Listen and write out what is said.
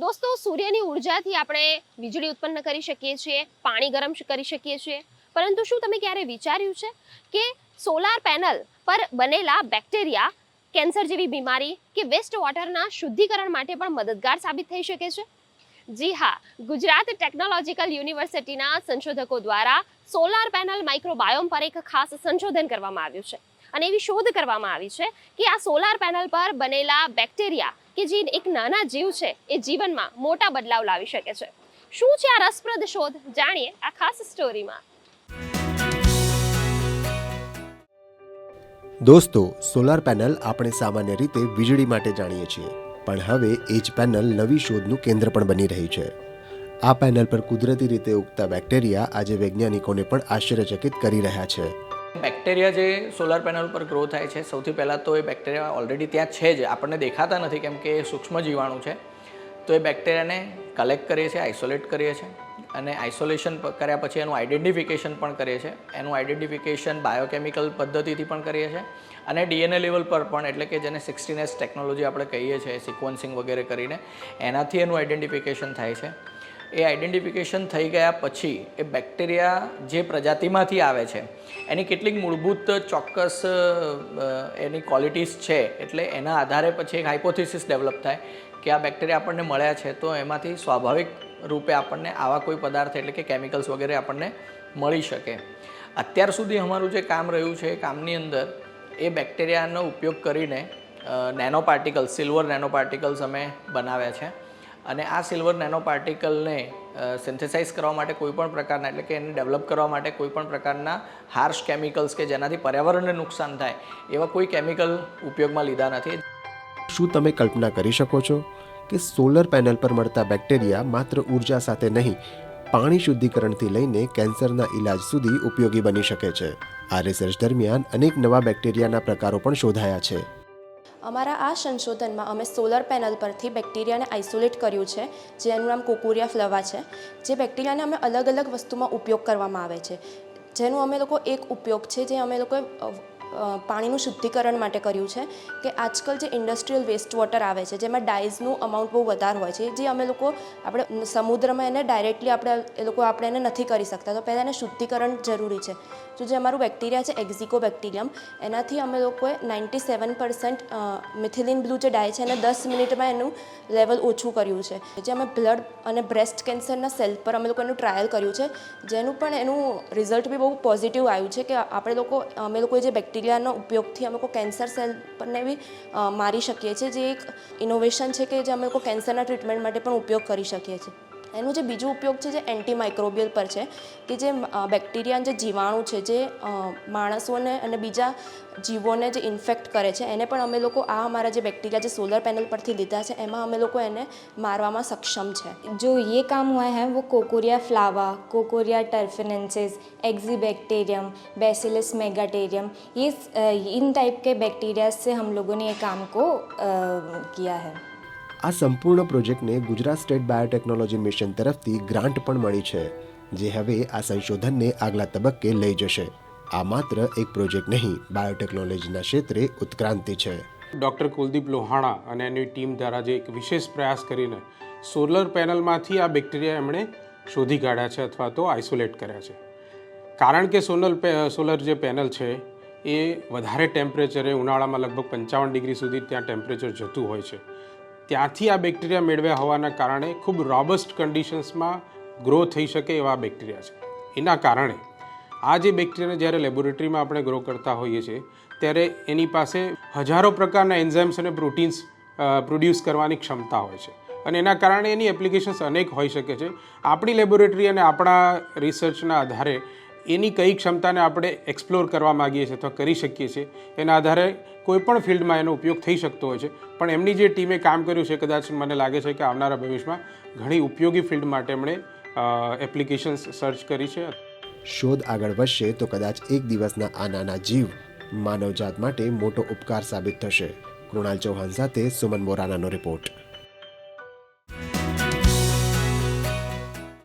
દોસ્તો, સૂર્યની ઉર્જાથી આપણે વીજળી ઉત્પન્ન કરી શકીએ છીએ, પાણી ગરમ કરી શકીએ છીએ, પરંતુ શું તમે ક્યારે વિચાર્યું છે કે સોલાર પેનલ પર બનેલા બેક્ટેરિયા કેન્સર જેવી બીમારી કે વેસ્ટ વોટરના શુદ્ધિકરણ માટે પણ મદદગાર સાબિત થઈ શકે છે? જી હા, ગુજરાત ટેકનોલોજીકલ યુનિવર્સિટીના સંશોધકો દ્વારા સોલાર પેનલ માઇક્રોબાયોમ પર એક ખાસ સંશોધન કરવામાં આવ્યું છે અને એવી શોધ કરવામાં આવી છે કે આ સોલાર પેનલ પર બનેલા બેક્ટેરિયા કે જે એક નાના જીવ છે એ જીવનમાં મોટા બદલાવ લાવી શકે છે. શું છે આ રસપ્રદ શોધ? જાણીએ આ ખાસ સ્ટોરીમાં. દોસ્તો, સોલાર પેનલ આપણે સામાન્ય રીતે વીજળી માટે જાણીએ છીએ, પણ હવે એ જ પેનલ નવી શોધનું કેન્દ્ર પણ બની રહી છે. આ પેનલ પર કુદરતી રીતે ઉગતા બેક્ટેરિયા આજે વૈજ્ઞાનિકોને પણ આશ્ચર્યચકિત કરી રહ્યા છે. બેક્ટેરિયા જે સોલાર પેનલ પર ગ્રો થાય છે, સૌથી પહેલાં તો એ બેક્ટેરિયા ઓલરેડી ત્યાં છે જ, આપણને દેખાતા નથી કેમ કે એ સૂક્ષ્મ જીવાણુ છે. તો એ બેક્ટેરિયાને કલેક્ટ કરીએ છીએ, આઇસોલેટ કરીએ છીએ અને આઇસોલેશન કર્યા પછી એનું આઇડેન્ટિફિકેશન પણ કરીએ છીએ. એનું આઇડેન્ટિફિકેશન બાયોકેમિકલ પદ્ધતિથી પણ કરીએ છીએ અને ડીએનએ લેવલ પર પણ, એટલે કે જેને 16S ટેકનોલોજી આપણે કહીએ છીએ, સિક્વન્સિંગ વગેરે કરીને એનાથી એનું આઇડેન્ટિફિકેશન થાય છે. એ આઇડેન્ટિફિકેશન થઈ ગયા પછી એ બેક્ટેરિયા જે પ્રજાતિમાંથી આવે છે એની કેટલીક મૂળભૂત ચોક્કસ એની ક્વોલિટીઝ છે, એટલે એના આધારે પછી એક હાઇપોથિસિસ ડેવલપ થાય કે આ બેક્ટેરિયા આપણને મળ્યા છે તો એમાંથી સ્વાભાવિક રૂપે આપણને આવા કોઈ પદાર્થ એટલે કે કેમિકલ્સ વગેરે આપણને મળી શકે. અત્યાર સુધી અમારું જે કામ રહ્યું છે એ કામની અંદર એ બેક્ટેરિયાનો ઉપયોગ કરીને nano particles, silver nano particles અમે બનાવ્યા છે અને આ સિલ્વર નેનો પાર્ટિકલને સિન્થેસાઇઝ કરવા માટે કોઈપણ પ્રકારના, એટલે કે એને ડેવલપ કરવા માટે કોઈપણ પ્રકારના હાર્શ કેમિકલ્સ કે જેનાથી પર્યાવરણને નુકસાન થાય એવા કોઈ કેમિકલ ઉપયોગમાં લીધા નથી. શું તમે કલ્પના કરી શકો છો કે સોલર પેનલ પર મળતા બેક્ટેરિયા માત્ર ઉર્જા સાથે નહીં, પાણી શુદ્ધિકરણથી લઈને કેન્સરના ઇલાજ સુધી ઉપયોગી બની શકે છે? આ રિસર્ચ દરમિયાન અનેક નવા બેક્ટેરિયાના પ્રકારો પણ શોધાયા છે. અમારા આ સંશોધનમાં અમે સોલર પેનલ પરથી બેક્ટેરિયાને આઇસોલેટ કર્યું છે, જેનું નામ કોકોરિયા ફ્લવા છે. જે બેક્ટેરિયાને અમે અલગ અલગ વસ્તુમાં ઉપયોગ કરવામાં આવે છે, જેનું અમે લોકો એક ઉપયોગ છે જે અમે લોકોએ પાણીનું શુદ્ધિકરણ માટે કર્યું છે. કે આજકાલ જે ઇન્ડસ્ટ્રીયલ વેસ્ટ વોટર આવે છે જેમાં ડાઈઝનું અમાઉન્ટ બહુ વધારે હોય છે, જે અમે લોકો આપણે સમુદ્રમાં એને ડાયરેક્ટલી આપણે એને નથી કરી શકતા, તો પહેલાં એને શુદ્ધિકરણ જરૂરી છે. તો જે અમારું બેક્ટેરિયા છે એક્ઝિકો બેક્ટેરિયમ, એનાથી અમે લોકોએ 97% મિથિલિન બ્લુ જે ડાય છે એને 10 મિનિટમાં એનું લેવલ ઓછું કર્યું છે. જે અમે બ્લડ અને બ્રેસ્ટ કેન્સરના સેલ પર અમે લોકો એનું ટ્રાયલ કર્યું છે, જેનું પણ એનું રિઝલ્ટ બી બહુ પોઝિટિવ આવ્યું છે કે અમે લોકોએ જે બેક્ટેરિયાનો ઉપયોગથી અમે લોકો કેન્સર સેલ પરને બી મારી શકીએ છીએ, જે એક ઇનોવેશન છે કે જે અમે લોકો કેન્સરના ટ્રીટમેન્ટ માટે પણ ઉપયોગ કરી શકીએ છીએ. એનું જે બીજું ઉપયોગ છે જે એન્ટીમાઇક્રોબિયલ પર છે, કે જે બેક્ટેરિયા જે જીવાણુ છે જે માણસોને અને બીજા જીવોને જે ઇન્ફેક્ટ કરે છે, એને પણ અમે લોકો આ અમારા જે બેક્ટેરિયા જે સોલર પેનલ પરથી લીધા છે એમાં અમે લોકો એને મારવામાં સક્ષમ છે. जो ये काम हुआ है वो कोकोरिया फ्लावा, कोकोरिया टर्फिनेंसिस, एक्जीबैक्टीरियम, बैसिलस मेगाटेरियम, ये इन टाइप के बैक्टीरिया से हम लोगों ने ये काम को किया है. આ સંપૂર્ણ પ્રોજેક્ટને ગુજરાત સ્ટેટ બાયોટેકનોલોજી મિશન તરફથી ગ્રાન્ટ પણ મળી છે, જે હવે આ સંશોધનને આગલા તબક્કે લઈ જશે. આ માત્ર એક પ્રોજેક્ટ નહીં, બાયોટેકનોલોજીના ક્ષેત્રે ઉત્ક્રાંતિ છે. ડૉક્ટર કુલદીપ લોહાણા અને એની ટીમ દ્વારા જે એક વિશેષ પ્રયાસ કરીને સોલર પેનલમાંથી આ બેક્ટેરિયા એમણે શોધી કાઢ્યા છે અથવા તો આઇસોલેટ કર્યા છે. કારણ કે સોલર જે પેનલ છે એ વધારે ટેમ્પરેચરે, ઉનાળામાં લગભગ 55 ડિગ્રી સુધી ત્યાં ટેમ્પરેચર જતું હોય છે, ત્યાંથી આ બેક્ટેરિયા મેળવ્યા હોવાના કારણે ખૂબ રોબસ્ટ કન્ડિશન્સમાં ગ્રો થઈ શકે એવા બેક્ટેરિયા છે. એના કારણે આ જે બેક્ટેરિયાને જ્યારે લેબોરેટરીમાં આપણે ગ્રો કરતા હોઈએ છીએ ત્યારે એની પાસે હજારો પ્રકારના એન્ઝાઇમ્સ અને પ્રોટીન્સ પ્રોડ્યુસ કરવાની ક્ષમતા હોય છે અને એના કારણે એની એપ્લિકેશન્સ અનેક હોઈ શકે છે. આપણી લેબોરેટરી અને આપણા રિસર્ચના આધારે એની કઈ ક્ષમતાને આપણે એક્સપ્લોર કરવા માગીએ છીએ અથવા કરી શકીએ છીએ એના આધારે કોઈપણ ફિલ્ડમાં એનો ઉપયોગ થઈ શકતો હોય છે. પણ એમની જે ટીમે કામ કર્યું છે, કદાચ મને લાગે છે કે આવનારા ભવિષ્યમાં ઘણી ઉપયોગી ફિલ્ડ માટે એમણે એપ્લિકેશન્સ સર્ચ કરી છે. શોધ આગળ વધશે તો કદાચ એક દિવસના આ નાના જીવ માનવજાત માટે મોટો ઉપકાર સાબિત થશે. કૃણાલ ચૌહાણ સાથે સુમન મોરાનાનો રિપોર્ટ.